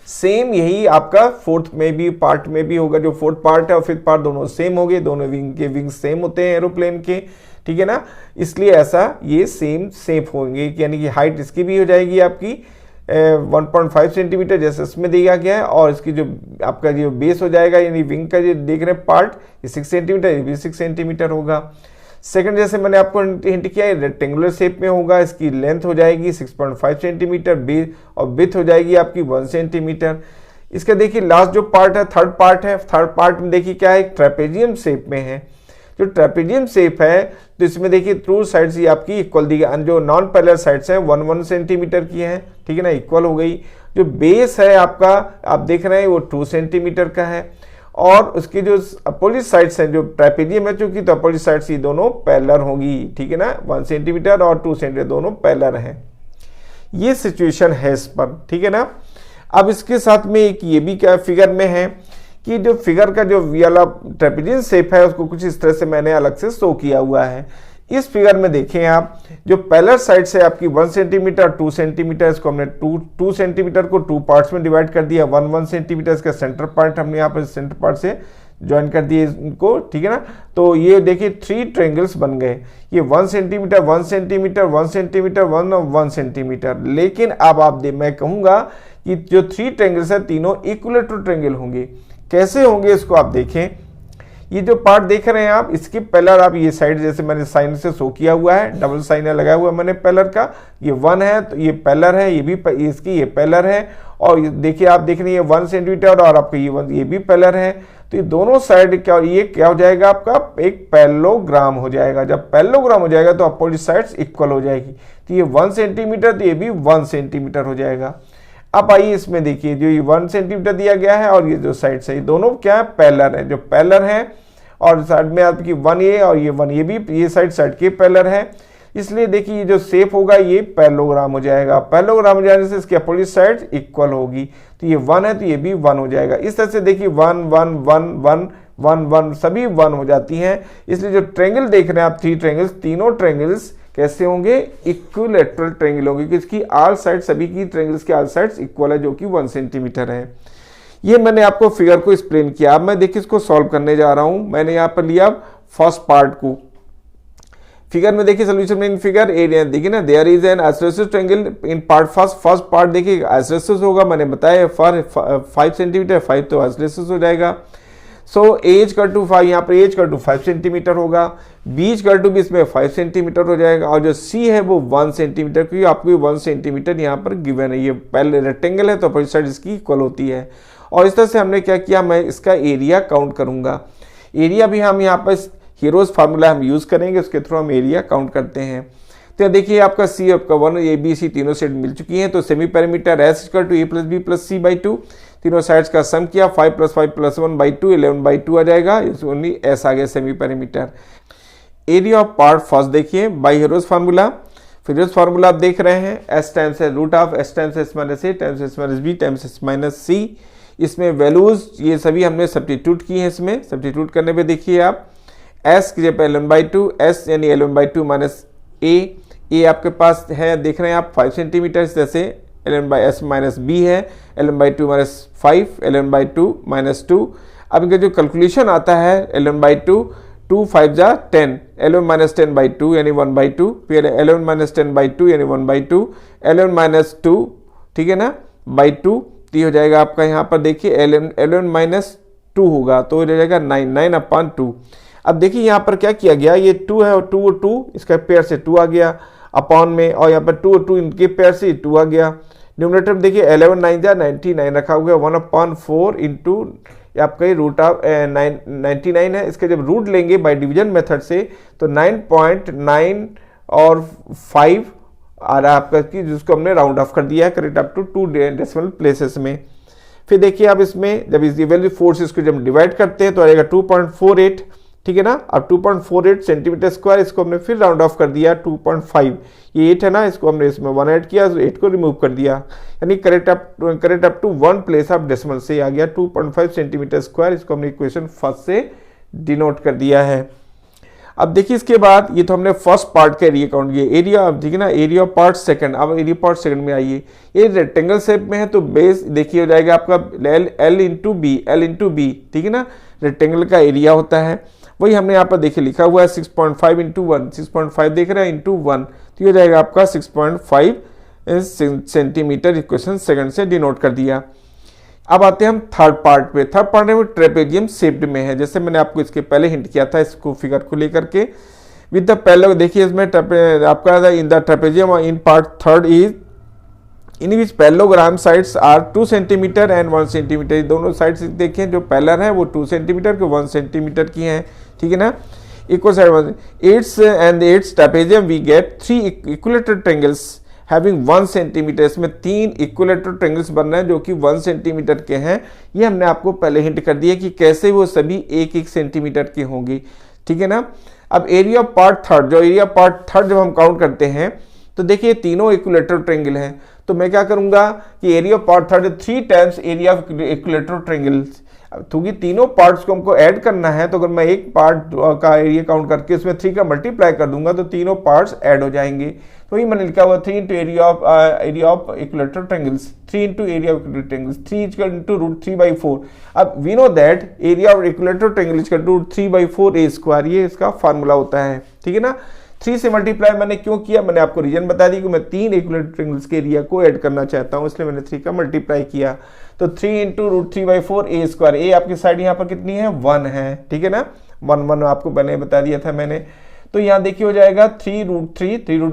सेम यही आपका फोर्थ में भी पार्ट में भी होगा। जो फोर्थ पार्ट है और फिफ्थ पार्ट दोनों सेम हो गए, दोनों विंग के विंग सेम होते हैं एरोप्लेन के, ठीक है ना, इसलिए ऐसा ये सेम होंगे, यानी कि हाइट इसकी भी हो जाएगी आपकी 1.5 सेंटीमीटर जैसे इसमें दिया गया है, और इसकी जो आपका जो बेस हो जाएगा यानी विंग का जो देख रहे हैं पार्ट, ये 6 सेंटीमीटर, ये भी 6 सेंटीमीटर होगा। सेकंड जैसे मैंने आपको हिंट किया है रेक्टेंगुलर शेप में होगा, इसकी लेंथ हो जाएगी 6.5 सेंटीमीटर, बेस और विड्थ हो जाएगी आपकी 1 सेंटीमीटर। इसका देखिए लास्ट जो पार्ट है, थर्ड पार्ट है, थर्ड पार्ट में देखिए क्या है, ट्रेपेजियम शेप में है। जो ट्रेपेजियम शेप है तो इसमें देखिए थ्रू साइड्स ही आपकी इक्वल दी गई, जो नॉन पैरेलल साइड्स हैं 1 सेंटीमीटर की है, ठीक है ना, इक्वल हो गई। जो बेस है आपका आप देख रहे हैं वो 2 सेंटीमीटर का है, और उसकी जो अपोजिट साइड्स हैं जो ट्रेपेजियम है चूंकि, तो अपोजिट साइड्स ये दोनों पैरेलल होगी, ठीक है ना, 1 सेंटीमीटर और 2 सेंटीमीटर दोनों पैरेलल हैं। ये सिचुएशन है इस पर, ठीक है ना। अब इसके साथ में एक ये भी क्या फिगर में है कि जो फिगर का जो वाला ट्रेपेजियम शेप है उसको कुछ इस तरह से मैंने अलग से शो किया हुआ है। इस फिगर में देखें आप, जो पैरेलल साइड से आपकी 1 सेंटीमीटर 2 सेंटीमीटर, इसको हमने 2 सेंटीमीटर को 2 पार्ट्स में डिवाइड कर दिया। 1 सेंटीमीटर इसका सेंटर पार्ट हमने यहाँ पर सेंटर पार्ट से ज्वाइन कर दिए इनको, ठीक है ना। तो ये देखिए 3 ट्रायंगल्स बन गए, ये 1 सेंटीमीटर 1 सेंटीमीटर 1 सेंटीमीटर 1 सेंटीमीटर। लेकिन अब आप मैं कहूँगा कि जो 3 ट्रायंगल्स है तीनों इक्विलेटरल ट्रायंगल होंगे। कैसे होंगे इसको आप देखें, ये जो पार्ट देख रहे हैं आप, इसकी पेलर आप ये साइड जैसे मैंने साइन से शो किया हुआ है, डबल साइन लगाया हुआ है मैंने पेलर का, ये 1 है तो ये पेलर है, ये भी इसकी ये पेलर है, और देखिए आप देख रहे हैं 1 सेंटीमीटर और आपका ये भी पेलर है। तो ये दोनों साइड क्या, ये क्या हो जाएगा आपका एक पैरेललोग्राम हो जाएगा। जब पैरेललोग्राम हो जाएगा तो अपोजिट साइड्स इक्वल हो जाएगी, तो ये 1 सेंटीमीटर तो ये भी 1 सेंटीमीटर हो जाएगा। अब आइए इसमें देखिए जो ये 1 सेंटीमीटर दिया गया है और ये जो साइड से, दोनों क्या है पैरेलल है, जो पैरेलल है, और साइड में आपकी 1A और ये 1 ये भी ये साइड के पैरेलल है, इसलिए देखिए ये जो शेप होगा ये पैरेललोग्राम हो जाएगा। पैरेललोग्राम हो जाने से इसकी अपोजिट साइड इक्वल होगी, तो ये 1 है तो ये भी 1 हो जाएगा। इस तरह से देखिए 1 1 1 1 1 1 सभी 1 हो जाती हैं। इसलिए जो ट्रायंगल देख रहे हैं आप 3 ट्रायंगल्स, तीनों ट्रायंगल्स कैसे होंगे, इक्विलेटरल ट्रायंगल होंगे, क्योंकि ऑल साइड सभी की ट्रायंगल्स के ऑल साइड्स इक्वल है जो कि 1 सेंटीमीटर है। ये मैंने आपको फिगर को एक्सप्लेन किया। अब मैं देखिए इसको सॉल्व करने जा रहा हूं। मैंने यहाँ पर लिया फर्स्ट पार्ट को, फिगर में देखिए सोल्यूशन में इन फिगर एरिया देखिए ना, there is an isosceles triangle in part first part देखिए आइसोसेलेस होगा, मैंने बताया फॉर 5 सेंटीमीटर 5 तो आइसोसेलेस हो जाएगा। सो एज कर टू 5, यहाँ पर एज कर टू 5 सेंटीमीटर होगा, बीच कर टू भी इसमें 5 सेंटीमीटर हो जाएगा, और जो सी है वो 1 सेंटीमीटर, क्योंकि आपको 1 सेंटीमीटर यहाँ पर गिवन है। ये पहले रेक्टेंगल है तो अपोजिट साइड इसकी इक्वल होती है। और इस तरह से हमने क्या किया, मैं इसका एरिया काउंट करूंगा। एरिया भी हम यहाँ पर हीरोज फार्मूला हम यूज करेंगे, उसके थ्रू हम एरिया काउंट करते हैं। तो देखिए आपका सी आपका 1 ए बी सी तीनों सेट मिल चुकी हैं, तो semi parameter S equal to A plus B plus C by 2, तीनों साइड्स का सम किया 5 + 5 + 1 बाई 2 11 बाई 2 आ जाएगा, ओनली एस आ गया semi perimeter. Area of part first देखिए by Heron's formula, Heron's formula आप देख रहे हैं एस टाइम्स है root of S times S minus A times S minus B times S minus C. इसमें वैल्यूज ये सभी हमने सब्स्टिट्यूट की हैं। इसमें सब्स्टिट्यूट करने पे देखिए आप एस की जगह L1/2 एस यानी L1/2 माइनस ए आपके पास है, देख रहे हैं आप 5 सेंटीमीटर, जैसे L1/s माइनस बी है L1/2 माइनस 5 L1/2 माइनस 2। अब इनका जो कैलकुलेशन आता है L1/2 2 5 जा 10 L1 माइनस 10/2 यानी 1/2, फिर L1 माइनस 10/2 यानी 1/2 L1 माइनस 2, ठीक है ना, बाई 2 तो हो जाएगा आपका यहाँ पर देखिए L1 माइनस 2 होगा तो हो जाएगा 9/2। अब देखिए यहाँ पर क्या किया गया, ये 2 है और 2 इसका पेयर से 2 आ गया अपॉन में, और यहाँ पर 2 इनके पेयर से 2 आ गया। न्यूमरेटर देखिए 11 9 जा 99 रखा हुआ है 1/4 इंटू आपका रूट ऑफ 99 है। इसके जब रूट लेंगे बाय डिवीजन मेथड से तो 9.9 और 5 आ रहा है आपका, कि जिसको हमने राउंड ऑफ कर दिया है correct up to 2 decimal places में। फिर देखिए आप इसमें जब इस वैल्यू 4 से इसको जब डिवाइड करते हैं तो आएगा 2.48, ठीक है ना। अब 2.48 सेंटीमीटर स्क्वायर, इसको हमने फिर राउंड ऑफ कर दिया 2.5, ये 8 है ना, इसको हमने इसमें 1 ऐड किया तो 8 को रिमूव कर दिया, यानी correct up to 1 place of decimal से आ गया 2.5 सेंटीमीटर स्क्वायर। इसको हमने इक्वेशन फर्स्ट से डिनोट कर दिया है। अब देखिए इसके बाद ये तो हमने फर्स्ट पार्ट का एरिया काउंट किया, एरिया ठीक है ना, एरिया ऑफ पार्ट सेकंड। अब एरिया पार्ट सेकंड में आइए, ये रेक्टेंगल शेप में है तो बेस देखिए हो जाएगा आपका L इंटू बी, ठीक है ना, रेक्टेंगल का एरिया होता है। वही हमने यहाँ पर देखिए लिखा हुआ है 6.5 इंटू 1, 6.5 देख रहे हैं इंटू 1, तो ये हो जाएगा आपका 6.5 सेंटीमीटर, इक्वेशन सेकंड से डिनोट कर दिया। अब आते हैं हम थर्ड पार्ट पे। थर्ड पार्ट में ट्रेपेजियम शेप्ड में है, जैसे मैंने आपको इसके पहले हिंट किया था इसको फिगर को लेकर के। विद द पैरेलल देखिए इसमें आपका in the trapezium in part third is in which parallelogram sides are 2 centimetre and 1 centimetre. दोनों साइड्स देखें जो पैरेलल है वो 2 सेंटीमीटर के 1 सेंटीमीटर की हैं, ठीक है ना। Equal side eights and eights trapezium we get 3 equilateral triangles having 1 centimetre. इसमें 3 इक्विलेटरल ट्रायंगल्स बन रहे हैं जो कि 1 सेंटीमीटर के हैं। ये हमने आपको पहले हिंट कर दिया कि कैसे वो सभी 1-1 सेंटीमीटर के होंगे, ठीक है ना। अब एरिया ऑफ पार्ट थर्ड, जो एरिया पार्ट थर्ड जब हम काउंट करते हैं तो देखिए तीनों इक्विलेटरल ट्रायंगल हैं, तो मैं क्या करूंगा कि area of part third 3 times area of equilateral triangles, क्योंकि तीनों पार्ट्स को हमको ऐड करना है तो अगर मैं एक पार्ट का एरिया काउंट करके उसमें 3 का मल्टीप्लाई कर दूंगा तो तीनों पार्ट्स ऐड हो जाएंगे। तो ये मैंने लिखा हुआ 3 into area of equilateral triangles, 3 into area of equilateral triangles, 3 into root 3/4। अब we know that area of equilateral triangle is root 3/4 a square, ये इसका फार्मूला होता है, ठीक है ना। 3 से मल्टीप्लाई मैंने क्यों किया, मैंने आपको रीजन बता दी कि मैं 3 इक्विलेटरल ट्रायंगल्स के एरिया को ऐड करना चाहता हूं, इसलिए मैंने 3 का मल्टीप्लाई किया। तो 3 इंटू रूट 3/4 a स्क्वायर, ए आपकी साइड यहाँ पर कितनी है 1 है, ठीक है ना, 1 आपको पहले बता दिया था मैंने। तो यहाँ देखिए हो जाएगा 3 रूट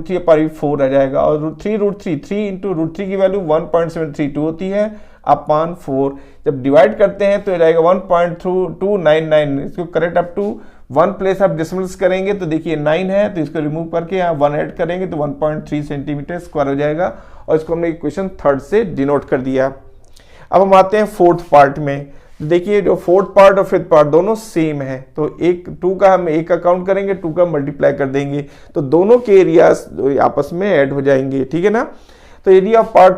3 पर 4 आ जाएगा, और 3 रूट 3 इंटू रूट 3 की वैल्यू 1.732 होती है अपॉन 4। जब डिवाइड करते हैं तो हो जाएगा 1.299, इसको करेक्ट अप टू 1 प्लेस आप डेसिमल्स करेंगे तो देखिए 9 है, तो इसको रिमूव करके यहाँ 1 ऐड करेंगे तो 1.3 सेंटीमीटर स्क्वायर हो जाएगा, और इसको हमने इक्वेशन थर्ड से डिनोट कर दिया। अब हम आते हैं फोर्थ पार्ट में। देखिए जो फोर्थ पार्ट और फिफ्थ पार्ट दोनों सेम है, तो 2 का हम 1 का काउंट करेंगे, 2 का मल्टीप्लाई कर देंगे तो दोनों के एरियाज आपस में ऐड हो जाएंगे, ठीक है ना। तो area of part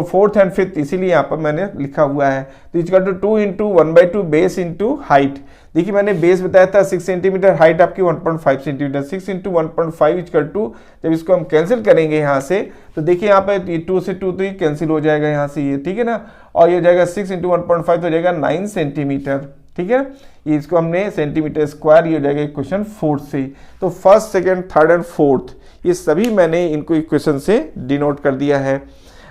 fourth and fifth इसीलिए यहाँ पर मैंने लिखा हुआ है। तो is equal to 2 into 1/2 base into height. देखिए मैंने बेस बताया था 6 सेंटीमीटर, हाइट आपकी 1.5 सेंटीमीटर, 6 इंटू 1.5 इक्वल टू, जब इसको हम कैंसिल करेंगे यहाँ से तो देखिए यहाँ पे 2 से 2 तो ये कैंसिल हो जाएगा यहाँ से, ये ठीक है ना, और ये हो जाएगा 6 इंटू 1.5 तो हो जाएगा 9 सेंटीमीटर, ठीक है। ये इसको हमने सेंटीमीटर स्क्वायर, ये हो जाएगा इक्वेशन फोर्थ से। तो first, second, third and fourth ये सभी मैंने इनको इक्वेशन से डिनोट कर दिया है।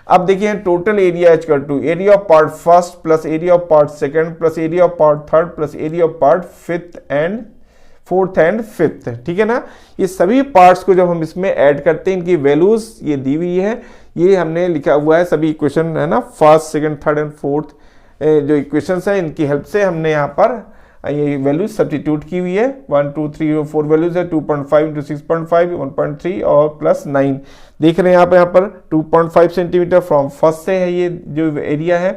अब देखिए total area equal to area of part first plus area of part second plus area of part third plus area of part fourth and fifth, ठीक है ना। ये सभी पार्ट्स को जब हम इसमें ऐड करते हैं इनकी वैल्यूज ये दी हुई है, ये हमने लिखा हुआ है सभी इक्वेशन है ना, first, second, third and fourth जो इक्वेशंस है इनकी हेल्प से हमने यहाँ पर ये वैल्यूज सब्स्टिट्यूट की हुई है। 1 2 3 और 4 वैल्यूज है, 2.5 इंटू 6.5 1.3 और प्लस 9 देख रहे हैं यहाँ पर 2.5 सेंटीमीटर फ्रॉम फर्स्ट से है ये जो एरिया है।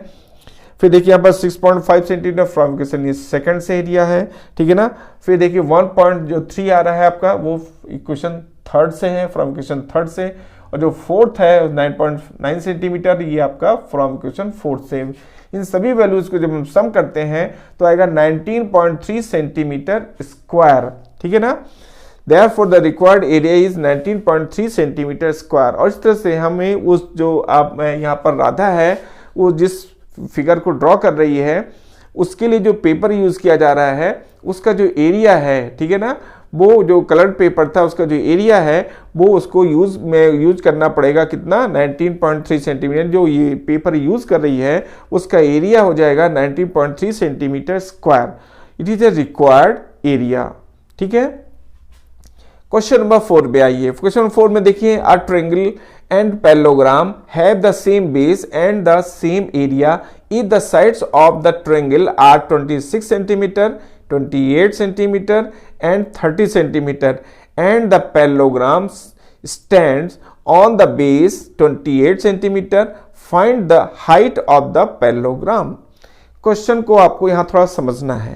फिर देखिए यहाँ पर 6.5 सेंटीमीटर फ्रॉम इक्वेशन ये सेकंड से एरिया है, ठीक है ना। फिर देखिए 1.3 आ रहा है आपका वो इक्वेशन थर्ड से है, फ्रॉम इक्वेशन थर्ड से, और जो फोर्थ है 9.9 सेंटीमीटर ये आपका फ्रॉम इक्वेशन फोर्थ से। इन सभी वैल्यूज को जब हम सम करते हैं तो आएगा 19.3 सेंटीमीटर स्क्वायर, ठीक है ना। Therefore the required area is 19.3 centimetre square. और इस तरह से हमें उस जो आप यहाँ पर राधा है वो जिस फिगर को ड्रॉ कर रही है उसके लिए जो पेपर यूज किया जा रहा है उसका जो एरिया है, ठीक है ना, वो जो कलर्ड पेपर था उसका जो एरिया है वो उसको यूज करना पड़ेगा कितना 19.3 सेंटीमीटर। जो ये पेपर यूज कर रही है उसका एरिया हो जाएगा 19.3 centimetre square. It is a required area, ठीक है। क्वेश्चन नंबर 4 पे आइए। क्वेश्चन 4 में देखिए a triangle and parallelogram have the same base and the same area if the sides of the triangle are 26 centimetre 28 centimeter and 30 centimeter and the parallelogram stands on the base 28 centimetre, find the height of the parallelogram. Question को आपको यहां थोड़ा समझना है।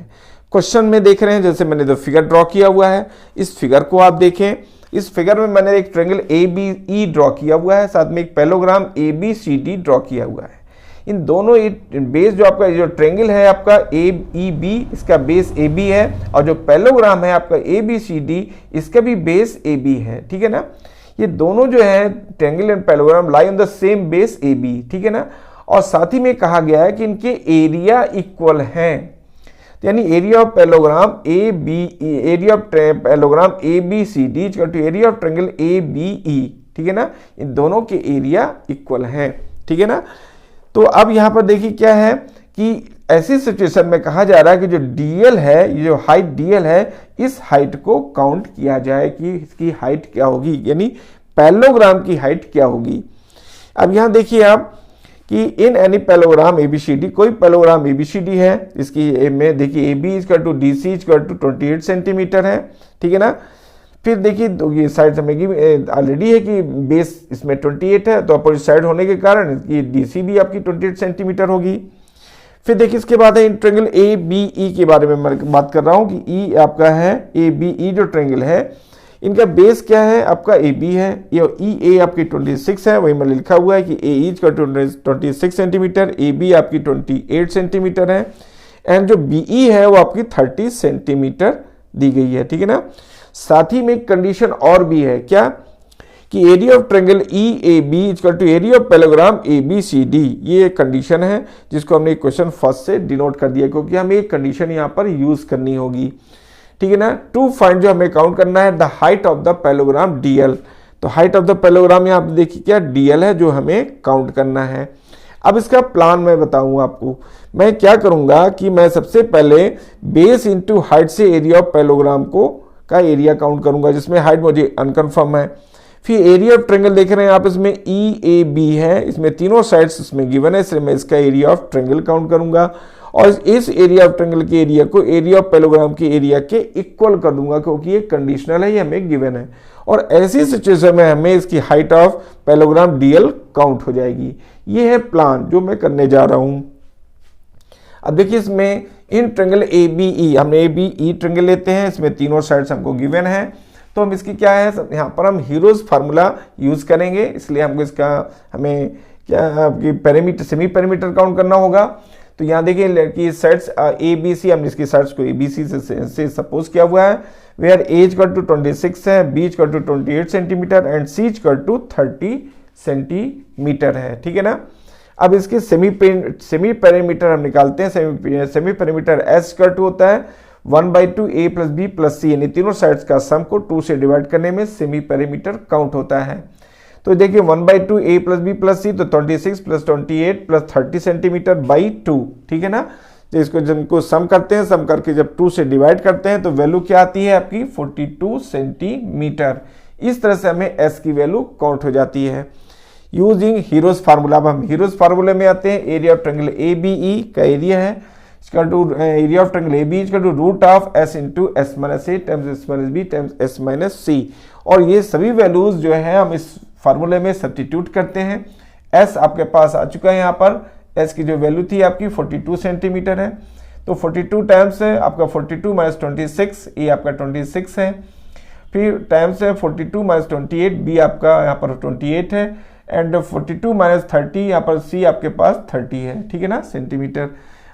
Question में देख रहे हैं, जैसे मैंने जो फिगर ड्रॉ किया हुआ है, इस फिगर को आप देखें। इस फिगर में मैंने एक ट्रायंगल ABE ड्रॉ किया हुआ है, साथ में एक पैरेललोग्राम ABCD ड्रॉ किया हुआ है। इन दोनों बेस जो आपका जो ट्रायंगल है आपका AEB, इसका बेस AB है, और जो पैरेललोग्राम है आपका ABCD, इसका भी बेस AB है, ठीक है ना। ये दोनों जो है triangle and parallelogram lie on the same base AB, ठीक है ना। और साथ ही में कहा गया है कि इनके एरिया इक्वल हैं, यानी area of parallelogram area of parallelogram ABCD equal to area of triangle ABE, ठीक है ना। इन दोनों के एरिया इक्वल हैं, ठीक है ना। तो अब यहाँ पर देखिए क्या है कि ऐसी सिचुएशन में कहा जा रहा है कि जो DL है, ये जो हाइट DL है, इस हाइट को काउंट किया जाए कि इसकी हाइट क्या होगी, यानी पैरेललोग्राम की हाइट क्या होगी। अब यहाँ देखिए आप कि इन एनी पैरेललोग्राम ABCD, कोई पैरेललोग्राम ABCD है, इसकी में देखिए AB equal to DC equal to 28 centimetre है, ठीक है ना। फिर देखिए तो ये साइड हमें ऑलरेडी है कि बेस इसमें 28 है, तो अपोजिट साइड होने के कारण ये DC भी आपकी 28 सेंटीमीटर होगी। फिर देखिए इसके बाद है ट्रायंगल ABE के बारे में मैं बात कर रहा हूँ कि E आपका है ABE जो ट्रायंगल है, इनका बेस क्या है आपका AB है, ये EA आपकी 26 है, वही मैंने लिखा हुआ है कि AE का 26 सेंटीमीटर, AB आपकी 28 सेंटीमीटर है, एंड जो BE है वो आपकी 30 सेंटीमीटर दी गई है, ठीक है ना। साथ ही में एक कंडीशन और भी है, क्या कि area of triangle EAB equal to area of parallelogram ABCD, ये एक कंडीशन है जिसको हमने क्वेश्चन फर्स्ट से डिनोट कर दिया, क्योंकि हमें एक कंडीशन यहाँ पर यूज करनी होगी, ठीक है ना। टू फाइंड जो हमें काउंट करना है the height of the parallelogram DL, तो हाइट ऑफ द पैरेललोग्राम यहाँ पे देखिए क्या DL है जो हमें काउंट करना है। अब इसका प्लान मैं बताऊं आपको, मैं क्या करूंगा कि मैं सबसे पहले बेस इंटू हाइट से एरिया ऑफ पैरेललोग्राम को का एरिया काउंट करूंगा, जिसमें हाइट मुझे अनकन्फर्म है। फिर एरिया ऑफ ट्रायंगल देख रहे हैं आप, इसमें EAB है, इसमें तीनों साइड्स इसमें गिवन है, इसलिए मैं इसका एरिया ऑफ ट्रायंगल काउंट करूंगा, और इस एरिया ऑफ ट्रायंगल के एरिया को एरिया ऑफ पैरेललोग्राम के एरिया के इक्वल कर दूंगा, क्योंकि ये कंडीशनल है, ये हमें गिवन है। और ऐसी सिचुएशन में हमें इसकी height of parallelogram DL count हो जाएगी। ये है प्लान जो मैं करने जा रहा हूं। अब देखिए इसमें इन ट्रायंगल ABE, हमने ABE ट्रायंगल लेते हैं, इसमें तीनों साइड्स हमको गिवन है, तो हम इसकी क्या है यहाँ पर हम हीरोज फार्मूला यूज करेंगे, इसलिए हमको इसका हमें क्या आपकी पैरामीटर सेमी पैरामीटर काउंट करना होगा। तो यहाँ देखिए कि साइड्स ABC, हमने इसकी साइड्स को ABC से सपोज किया हुआ है, वेयर A इक्वल टू 26 है, B equal to 28 centimetre and C equal to 30 centimetre है, ठीक है ना। अब इसके सेमी पैरामीटर हम निकालते हैं। Semi parameter S equal to होता है 1/2 A plus B plus C, यानी तीनों साइड्स का सम को 2 से डिवाइड करने में सेमी पैरामीटर काउंट होता है। तो देखिए 1/2 A plus B plus C, तो 26 प्लस 28 प्लस 30 सेंटीमीटर बाई 2, ठीक है ना। तो इसको जिनको सम करते हैं, सम करके जब 2 से डिवाइड करते हैं तो वैल्यू क्या आती है आपकी 42 सेंटीमीटर। इस तरह से हमें S की वैल्यू काउंट हो जाती है यूजिंग हीरोज फार्मूला। अब हम हीरोज फार्मूले में आते हैं। एरिया ऑफ ट्रायंगल ABE का एरिया है equal to area of triangle AB equal to root of S into S minus A times S minus B times S minus C, और ये सभी वैल्यूज जो है हम इस फार्मूले में सब्स्टिट्यूट करते हैं। S आपके पास आ चुका है, यहाँ पर S की जो वैल्यू थी आपकी 42 सेंटीमीटर है, तो 42 टाइम्स है आपका 42 माइनस 26, ये आपका 26 है, फिर टाइम्स है 42 माइनस 28, B आपका यहाँ पर 28 है, एंड 42 माइनस 30 यहाँ पर C आपके पास 30 है, ठीक है ना, सेंटीमीटर।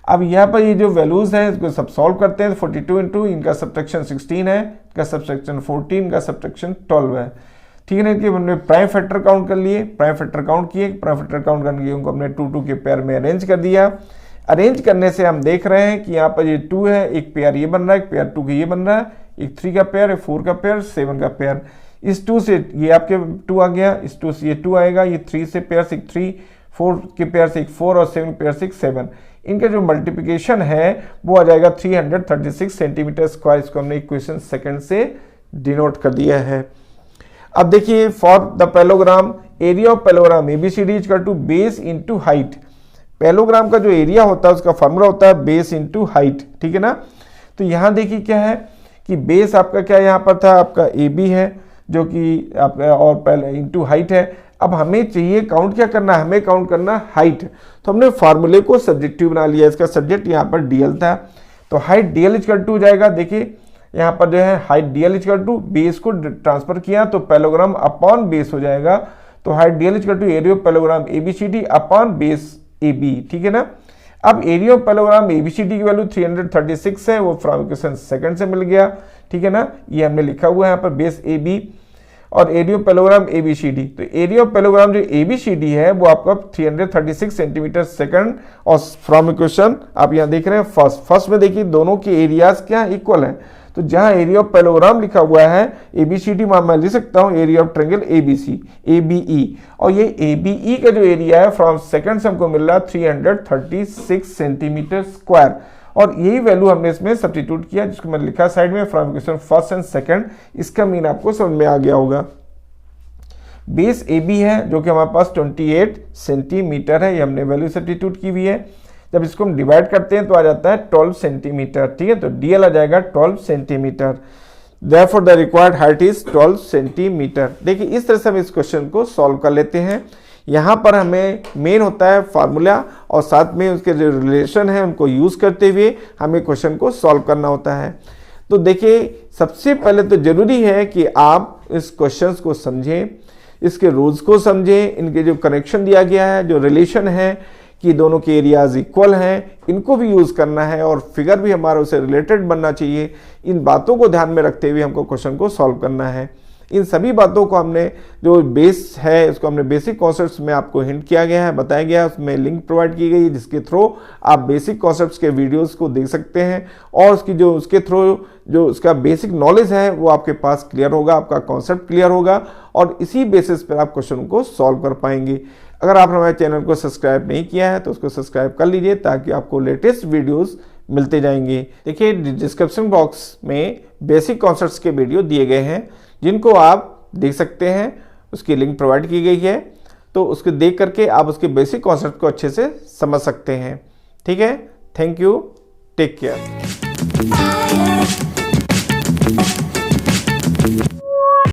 अब यहाँ पर ये जो वैल्यूज हैं इसको सब सॉल्व करते हैं। 42 इंटू इनका सब्ट्रैक्शन 16 है, इनका सब्ट्रैक्शन 14, इनका सब्ट्रैक्शन 12 है, ठीक है ना। कि हमने प्राइम फैक्टर काउंट कर लिए, प्राइम फैक्टर काउंट किए, प्राइम फैक्टर काउंट करने के उनको हमने 2 के पेयर में अरेंज कर दिया। अरेंज करने से हम देख रहे हैं कि यहाँ पर ये 2 है, एक पेयर ये बन रहा है, एक पेयर 2 का ये बन रहा है, एक 3 का पेयर, एक 4 का पेयर, 7 का पेयर। इस 2 से ये आपके 2 आ गया, इस 2 से ये 2 आएगा, ये 3 से पेयर से 3, 4 के पेयर से 4 और 7 पेयर से 7। इनका जो मल्टीप्लिकेशन है वो आ जाएगा 336 सेंटीमीटर स्क्वायर। इसको हमने इक्वेशन सेकंड से डिनोट कर दिया है। अब देखिए for the parallelogram area of parallelogram ABCD equal to base into height. Parallelogram का जो एरिया होता है उसका फॉर्मूला होता है बेस इंटू हाइट, ठीक है ना। तो यहाँ देखिए क्या है कि बेस आपका क्या यहाँ पर था आपका AB है, जो कि आपका और पहले इंटू हाइट है। अब हमें चाहिए काउंट क्या करना है, हमें काउंट करना हाइट। तो हमने फार्मूले को सब्जेक्टिव बना लिया, इसका सब्जेक्ट यहाँ पर डीएल था, तो हाइट डीएल इक्वल टू हो जाएगा। देखिए यहाँ पर जो है height DL equal to base को ट्रांसफर किया तो पैरेललोग्राम अपॉन बेस हो जाएगा, तो height DL equal to area of parallelogram ABCD upon base AB, ठीक है ना। अब एरिया ऑफ पैरेललोग्राम एबीसीडी की वैल्यू 336 है, वो फ्रॉम इक्वेशन सेकंड से मिल गया, ठीक है ना। ये हमने लिखा हुआ है यहाँ पर बेस एबी और एरिया ऑफ पैरेललोग्राम एबीसीडी। तो एरिया ऑफ पैरेललोग्राम जो एबीसीडी है वो आपका 336 सेंटीमीटर सेकंड, और फ्रॉम इक्वेशन आप यहाँ देख रहे हैं फर्स्ट में देखिए दोनों के एरियाज क्या इक्वल है, तो जहां एरिया ऑफ पैरेललोग्राम लिखा हुआ है एबीसीडी मैं लिख सकता हूं area of triangle ABC ABE, और ये एबीई का जो एरिया है फ्रॉम सेकंड से हमको मिल रहा है 336 सेंटीमीटर स्क्वायर, और यही वैल्यू हमने इसमें सब्स्टिट्यूट किया जिसको मैंने लिखा साइड में from equation first and second. इसका मीन आपको समझ में आ गया होगा। बेस एबी है जो कि हमारे पास 28 सेंटीमीटर है, ये हमने वैल्यू सब्स्टिट्यूट की हुई है। जब इसको हम डिवाइड करते हैं तो आ जाता है 12 सेंटीमीटर, ठीक है, तो डीएल आ जाएगा 12 centimetre. Therefore the required height is 12 centimetre. देखिए इस तरह से हम इस क्वेश्चन को सॉल्व कर लेते हैं। यहाँ पर हमें मेन होता है फार्मूला और साथ में उसके जो रिलेशन है उनको यूज करते हुए हमें क्वेश्चन को सॉल्व करना होता है। तो देखिए सबसे पहले तो जरूरी है कि आप इस क्वेश्चन को समझें, इसके रूल्स को समझें, इनके जो कनेक्शन दिया गया है, जो रिलेशन है कि दोनों के एरियाज इक्वल हैं, इनको भी यूज करना है और फिगर भी हमारा उससे रिलेटेड बनना चाहिए। इन बातों को ध्यान में रखते हुए हमको क्वेश्चन को सॉल्व करना है। इन सभी बातों को हमने जो बेस है उसको हमने बेसिक कॉन्सेप्ट्स में आपको हिंट किया गया है, बताया गया है, उसमें लिंक प्रोवाइड की गई है जिसके थ्रू आप बेसिक कॉन्सेप्ट्स के वीडियोस को देख सकते हैं और उसकी जो उसके थ्रू जो उसका बेसिक नॉलेज है वो आपके पास क्लियर होगा, आपका कॉन्सेप्ट क्लियर होगा और इसी बेसिस पर आप क्वेश्चन को सॉल्व कर पाएंगे। अगर आपने हमारे चैनल को सब्सक्राइब नहीं किया है तो उसको सब्सक्राइब कर लीजिए ताकि आपको लेटेस्ट वीडियोस मिलते जाएंगे। देखिए डिस्क्रिप्शन बॉक्स में बेसिक कॉन्सेप्ट्स के वीडियो दिए गए हैं जिनको आप देख सकते हैं, उसकी लिंक प्रोवाइड की गई है, तो उसको देख करके आप उसके बेसिक कॉन्सेप्ट को अच्छे से समझ सकते हैं। ठीक है, थैंक यू, टेक केयर।